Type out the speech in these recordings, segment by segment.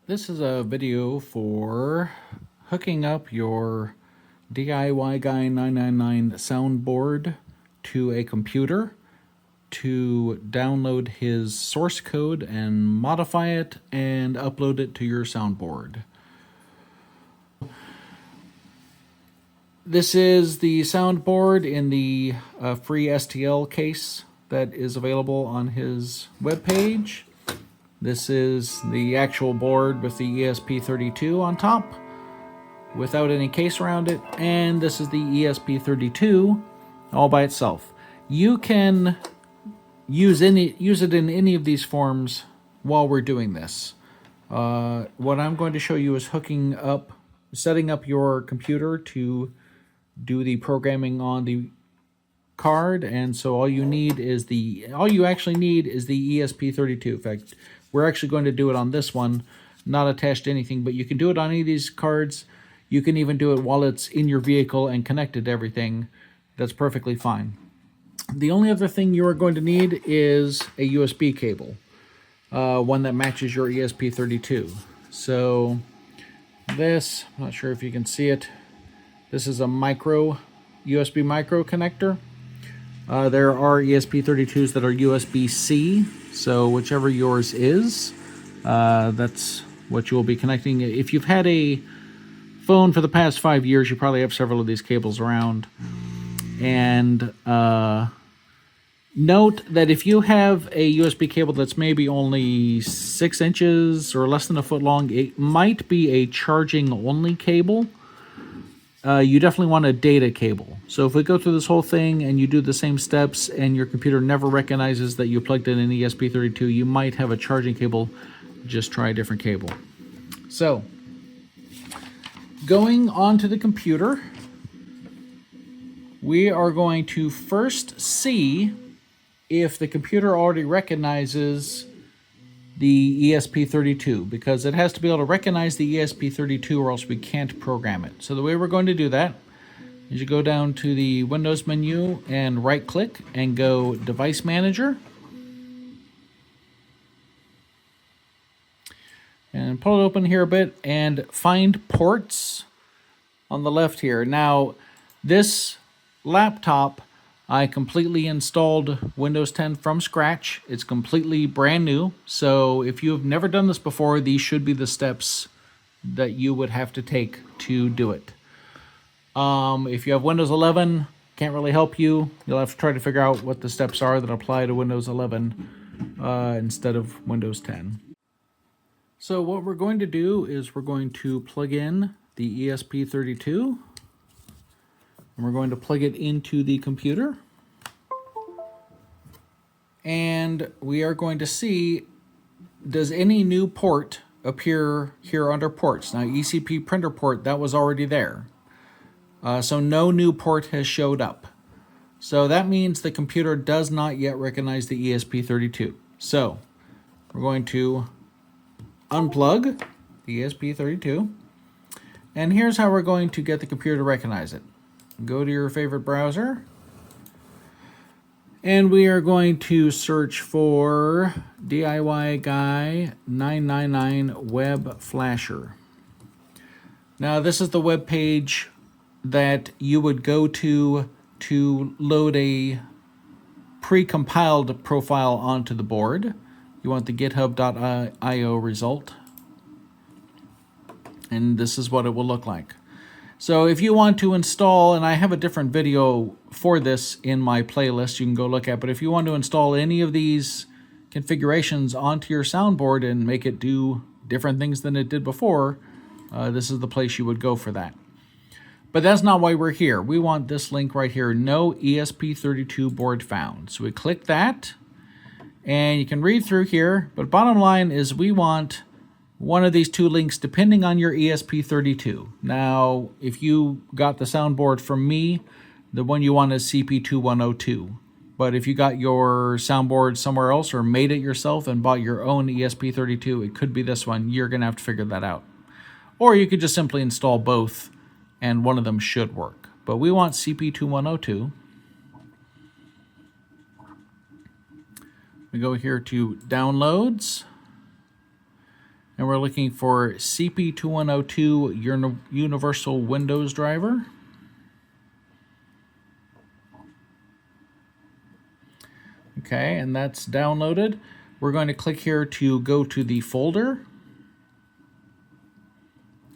This is a video for hooking up your DIY Guy 999 soundboard to a computer to download his source code and modify it and upload it to your soundboard. This is the soundboard in the free STL case that is available on his webpage. This is the actual board with the ESP32 on top without any case around it, and this is the ESP32 all by itself. You can use it in any of these forms while we're doing this. What I'm going to show you is setting up your computer to do the programming on the card, and so all you actually need is the ESP32. In fact, we're actually going to do it on this one, not attached to anything, but you can do it on any of these cards. You can even do it while it's in your vehicle and connected to everything. That's perfectly fine. The only other thing you are going to need is a USB cable, one that matches your ESP32. So this, I'm not sure if you can see it, this is a USB micro connector. There are ESP32s that are USB-C, so whichever yours is, that's what you will be connecting. If you've had a phone for the past 5 years, you probably have several of these cables around. And note that if you have a USB cable that's maybe only 6 inches or less than a foot long, it might be a charging-only cable. You definitely want a data cable. So if we go through this whole thing and you do the same steps and your computer never recognizes that you plugged in an ESP32, you might have a charging cable. Just try a different cable. So, going onto the computer, we are going to first see if the computer already recognizes the ESP32, because it has to be able to recognize the ESP32 or else we can't program it. So the way we're going to do that is you go down to the Windows menu and right click and go Device Manager. And pull it open here a bit and find ports on the left here. Now, this laptop, I completely installed Windows 10 from scratch. It's completely brand new. So if you have never done this before, these should be the steps that you would have to take to do it. If you have Windows 11, can't really help you. You'll have to try to figure out what the steps are that apply to Windows 11 instead of Windows 10. So what we're going to do is we're going to plug in the ESP32. And we're going to plug it into the computer. And we are going to see, does any new port appear here under ports? Now, ECP printer port, that was already there. So no new port has showed up. So that means the computer does not yet recognize the ESP32. So we're going to unplug the ESP32. And here's how we're going to get the computer to recognize it. Go to your favorite browser, and we are going to search for DIY Guy 999 Web Flasher. Now, this is the web page that you would go to load a pre-compiled profile onto the board. You want the github.io result, and this is what it will look like. So if you want to install, and I have a different video for this in my playlist you can go look at, but if you want to install any of these configurations onto your soundboard and make it do different things than it did before, this is the place you would go for that. But that's not why we're here. We want this link right here, no ESP32 board found. So we click that, and you can read through here, but bottom line is we want one of these two links depending on your ESP32. Now, if you got the soundboard from me, the one you want is CP2102. But if you got your soundboard somewhere else or made it yourself and bought your own ESP32, it could be this one. You're going to have to figure that out. Or you could just simply install both and one of them should work. But we want CP2102. We go here to Downloads. And we're looking for CP2102 Universal Windows Driver. Okay, and that's downloaded. We're going to click here to go to the folder.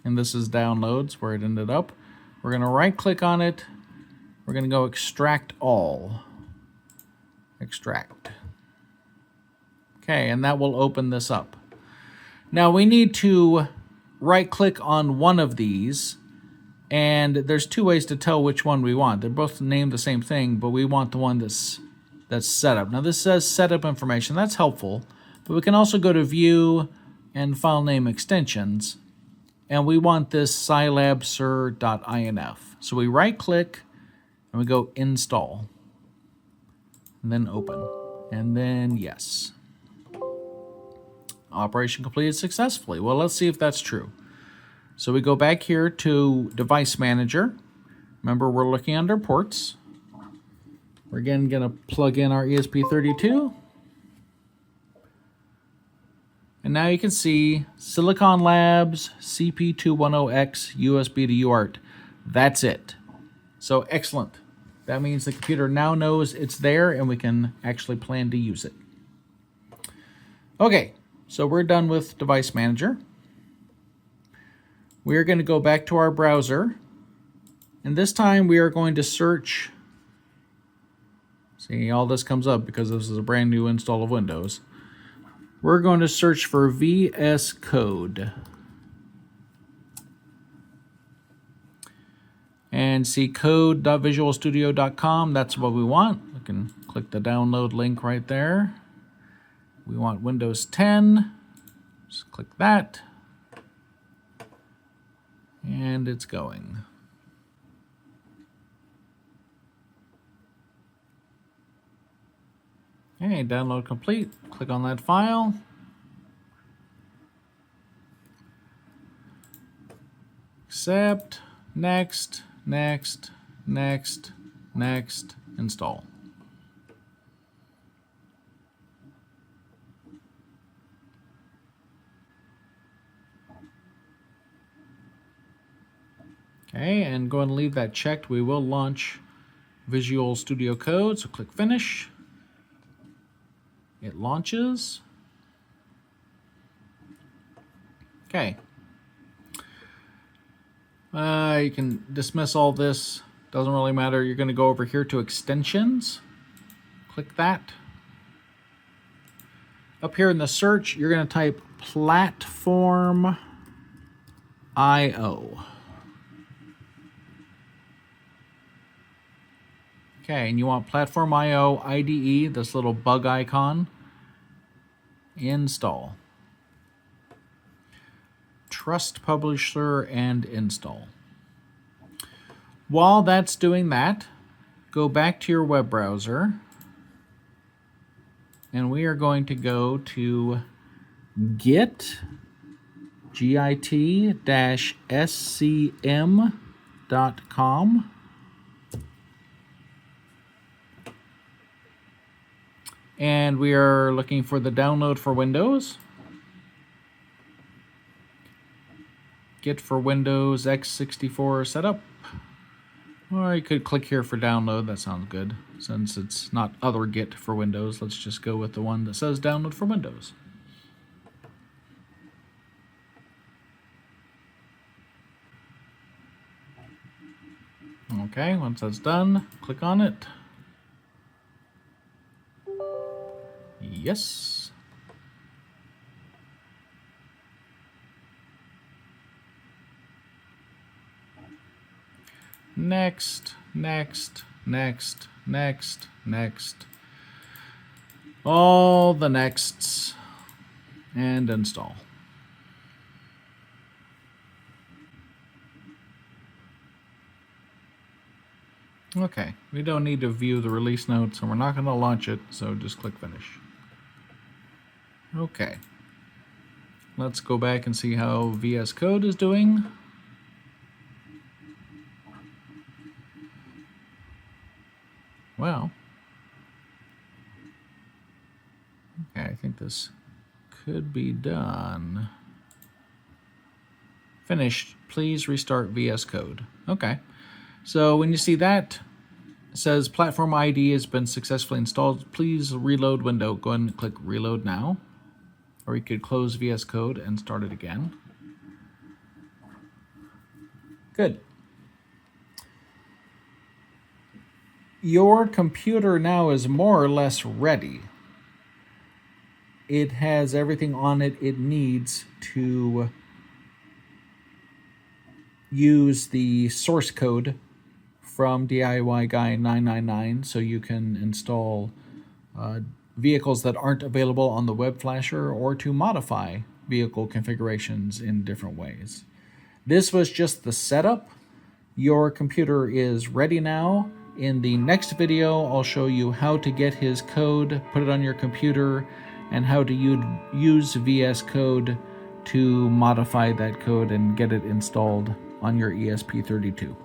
And this is downloads where it ended up. We're going to right click on it. We're going to go extract all. Extract. Okay, and that will open this up. Now we need to right click on one of these, and there's two ways to tell which one we want. They're both named the same thing, but we want the one that's setup. Now this says setup information. That's helpful, but we can also go to view and file name extensions, and we want this scilabsir.inf. So we right click and we go install, and then open, and then yes. Operation completed successfully. Well, let's see if that's true. So we go back here to Device Manager. Remember, we're looking under ports. We're again going to plug in our ESP32. And now you can see Silicon Labs CP210X USB to UART. That's it. So excellent. That means the computer now knows it's there and we can actually plan to use it. Okay, so we're done with Device Manager. We're going to go back to our browser, and this time we are going to search. See, all this comes up because this is a brand new install of Windows. We're going to search for VS Code. And see code.visualstudio.com. That's what we want. We can click the download link right there. We want Windows 10. Just click that. And it's going. Okay, download complete. Click on that file. Accept. Next. Next. Next. Next. Install. Okay, and go ahead and leave that checked. We will launch Visual Studio Code, so click Finish. It launches. Okay. You can dismiss all this. Doesn't really matter. You're going to go over here to Extensions. Click that. Up here in the search, you're going to type Platform IO. Okay, and you want Platform IO IDE, this little bug icon. Install. Trust Publisher and install. While that's doing that, go back to your web browser, and we are going to go to git-scm.com. And we are looking for the download for Windows. Git for Windows x64 setup. Or you could click here for download. That sounds good. Since it's not other Git for Windows, let's just go with the one that says download for Windows. Okay, once that's done, click on it. Yes. Next, next, next, next, next. All the nexts. And install. Okay, we don't need to view the release notes, and we're not going to launch it, so just click Finish. Okay. Let's go back and see how VS Code is doing. Well, okay, I think this could be done. Finished. Please restart VS Code. Okay. So when you see that, it says platform ID has been successfully installed. Please reload window. Go ahead and click reload now. Or you could close VS Code and start it again. Good. Your computer now is more or less ready. It has everything on it needs to use the source code from DIY Guy 999 so you can install vehicles that aren't available on the web flasher, or to modify vehicle configurations in different ways. This was just the setup. Your computer is ready now. In the next video, I'll show you how to get his code, put it on your computer, and how to use VS Code to modify that code and get it installed on your ESP32.